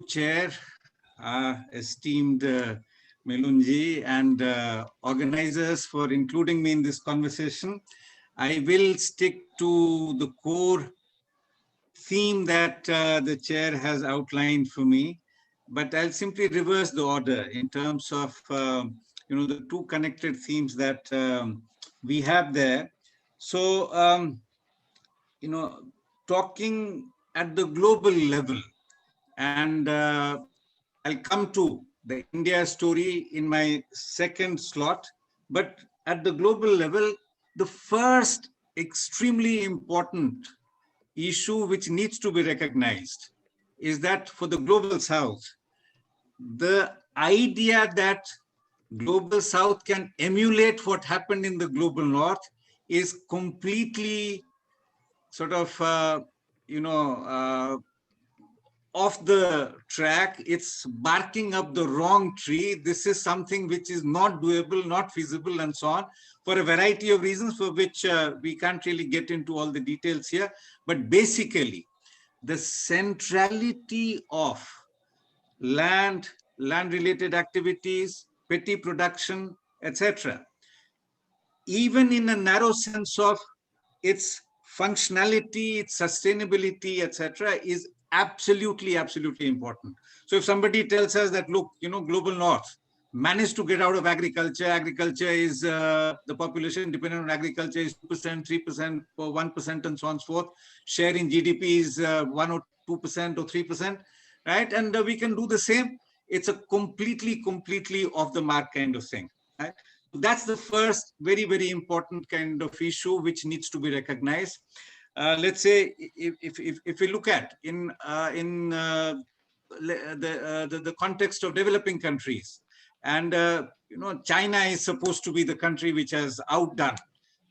co-chair, esteemed Melunji, and organizers for including me in this conversation. I will stick to the core theme that the chair has outlined for me, but I'll simply reverse the order in terms of the two connected themes that we have there. So talking at the global level, and I'll come to the India story in my second slot, but at the global level, the first extremely important issue which needs to be recognized is that for the global south, the idea that global south can emulate what happened in the global north is completely sort of off the track. It's barking up the wrong tree. This is something which is not doable, not feasible, and so on, for a variety of reasons for which we can't really get into all the details here. But basically, the centrality of land-related activities, petty production, etc., even in a narrow sense of its functionality, its sustainability, etc., is absolutely important. So if somebody tells us that, look, global north managed to get out of agriculture, is the population dependent on agriculture is 2%, 3%, or 1%, and so on and so forth. Share in GDP is 1 or 2% or 3%, right? And we can do the same. It's a completely off the mark kind of thing, right? That's the first very important kind of issue which needs to be recognized. Let's say if we look at in the context of developing countries, and China is supposed to be the country which has outdone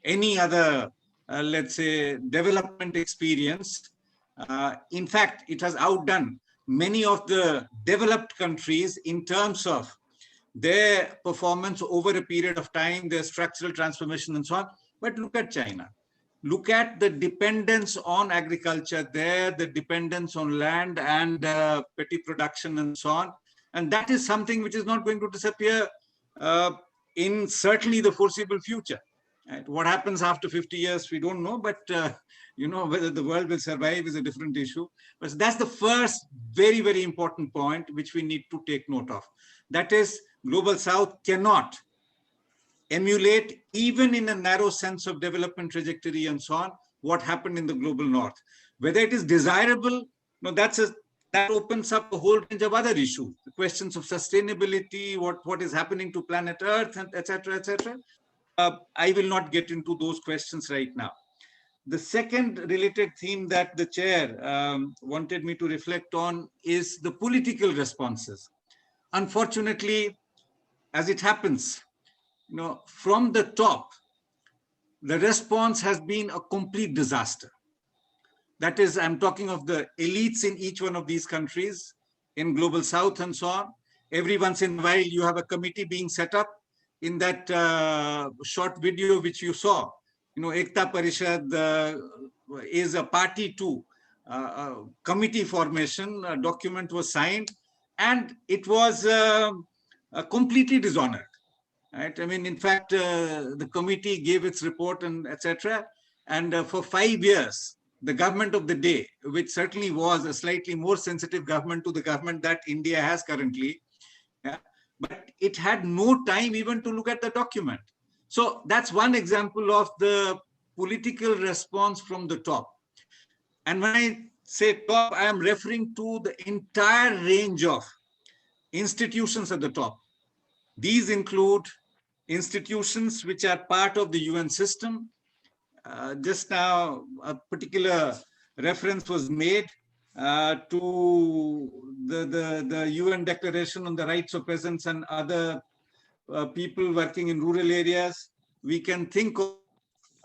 any other let's say development experience. In fact, it has outdone many of the developed countries in terms of their performance over a period of time, their structural transformation and so on. But look at China. Look at the dependence on agriculture there, the dependence on land and petty production and so on. And that is something which is not going to disappear in certainly the foreseeable future. Right? What happens after 50 years, we don't know, but whether the world will survive is a different issue. But that's the first very important point which we need to take note of. That is, global south cannot emulate, even in a narrow sense of development trajectory and so on, what happened in the global north. Whether it is desirable, that opens up a whole range of other issues, the questions of sustainability, what is happening to planet Earth, etc. I will not get into those questions right now. The second related theme that the chair wanted me to reflect on is the political responses. Unfortunately, as it happens, from the top, the response has been a complete disaster. That is, I'm talking of the elites in each one of these countries, in global south and so on. Every once in a while, you have a committee being set up. In that short video which you saw, Ekta Parishad is a party to committee formation. A document was signed, and it was completely dishonored. Right? I mean, in fact, the committee gave its report and etc. And for 5 years, the government of the day, which certainly was a slightly more sensitive government to the government that India has currently, but it had no time even to look at the document. So that's one example of the political response from the top. And when I say top, I am referring to the entire range of institutions at the top. These include institutions which are part of the UN system. Just now, a particular reference was made to the UN Declaration on the Rights of Peasants and other people working in rural areas. We can think of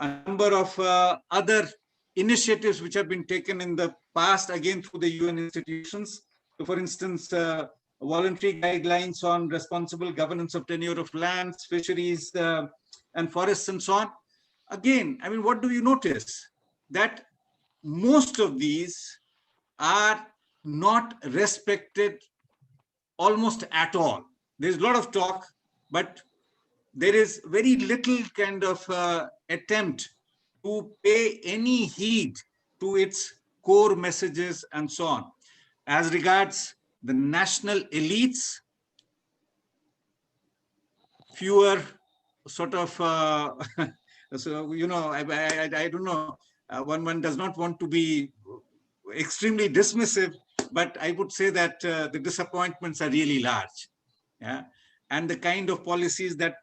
a number of other initiatives which have been taken in the past, again through the UN institutions. So for instance, voluntary guidelines on responsible governance of tenure of lands, fisheries, and forests, and so on. Again, I mean, what do you notice? That most of these are not respected almost at all. There's a lot of talk, but there is very little kind of attempt to pay any heed to its core messages and so on. As regards the national elites, fewer sort of, so, you know, I don't know, one does not want to be extremely dismissive, but I would say that the disappointments are really large. Yeah. And the kind of policies that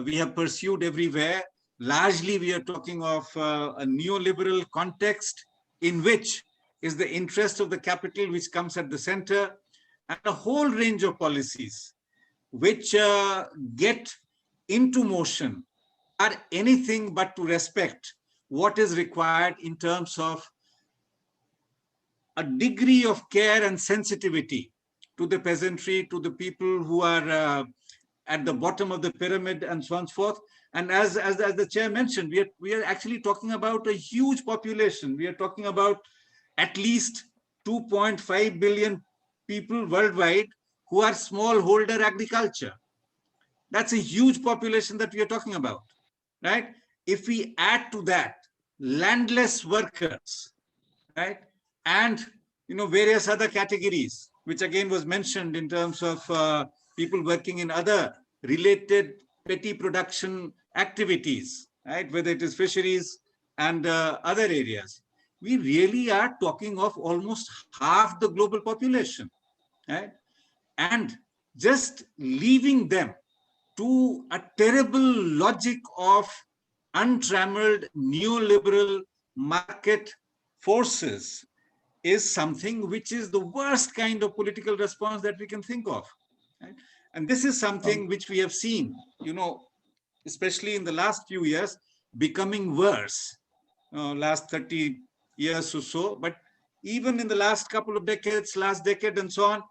we have pursued everywhere, largely we are talking of a neoliberal context in which is the interest of the capital which comes at the center, and a whole range of policies which get into motion are anything but to respect what is required in terms of a degree of care and sensitivity to the peasantry, to the people who are at the bottom of the pyramid, and so on and so forth. And as the chair mentioned, we are actually talking about a huge population. We are talking about at least 2.5 billion people worldwide who are smallholder agriculture. That's a huge population that we are talking about, right? If we add to that landless workers, right, and various other categories, which again was mentioned in terms of people working in other related petty production activities, right, whether it is fisheries and other areas, we really are talking of almost half the global population, right? And just leaving them to a terrible logic of untrammeled neoliberal market forces is something which is the worst kind of political response that we can think of. Right? And this is something which we have seen, especially in the last few years, becoming worse, last 30 years or so. But even in the last couple of decades, last decade and so on,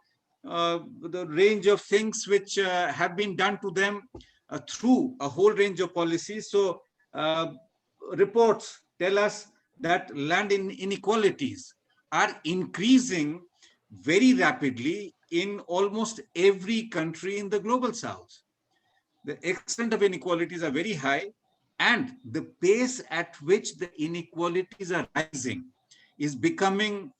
the range of things which have been done to them through a whole range of policies. So reports tell us that land inequalities are increasing very rapidly in almost every country in the global south. The extent of inequalities are very high, and the pace at which the inequalities are rising is becoming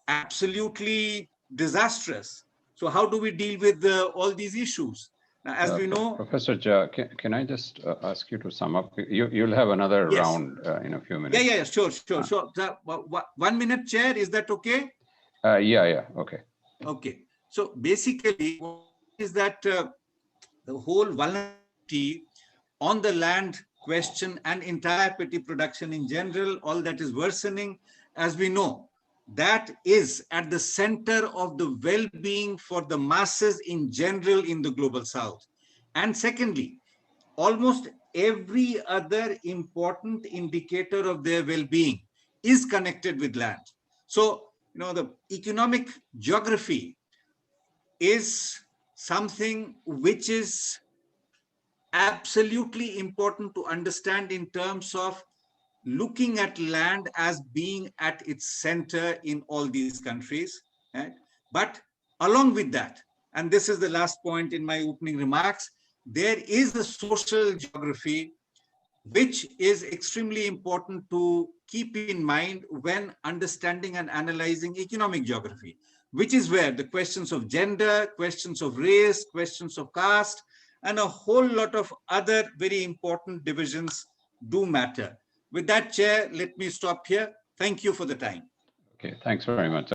absolutely disastrous. So how do we deal with all these issues? Now, as we know... Professor Jha, can I just ask you to sum up? You'll have another round in a few minutes. Yeah, sure. So 1 minute, Chair, is that okay? Yeah, okay. Okay. So basically, what is that the whole vulnerability on the land question and entire petty production in general, all that is worsening, as we know, that is at the center of the well-being for the masses in general in the global south. And secondly, almost every other important indicator of their well-being is connected with land. So, the economic geography is something which is absolutely important to understand in terms of looking at land as being at its center in all these countries. Right? But along with that, and this is the last point in my opening remarks, there is a social geography which is extremely important to keep in mind when understanding and analyzing economic geography, which is where the questions of gender, questions of race, questions of caste, and a whole lot of other very important divisions do matter. With that, Chair, let me stop here. Thank you for the time. Okay, thanks very much.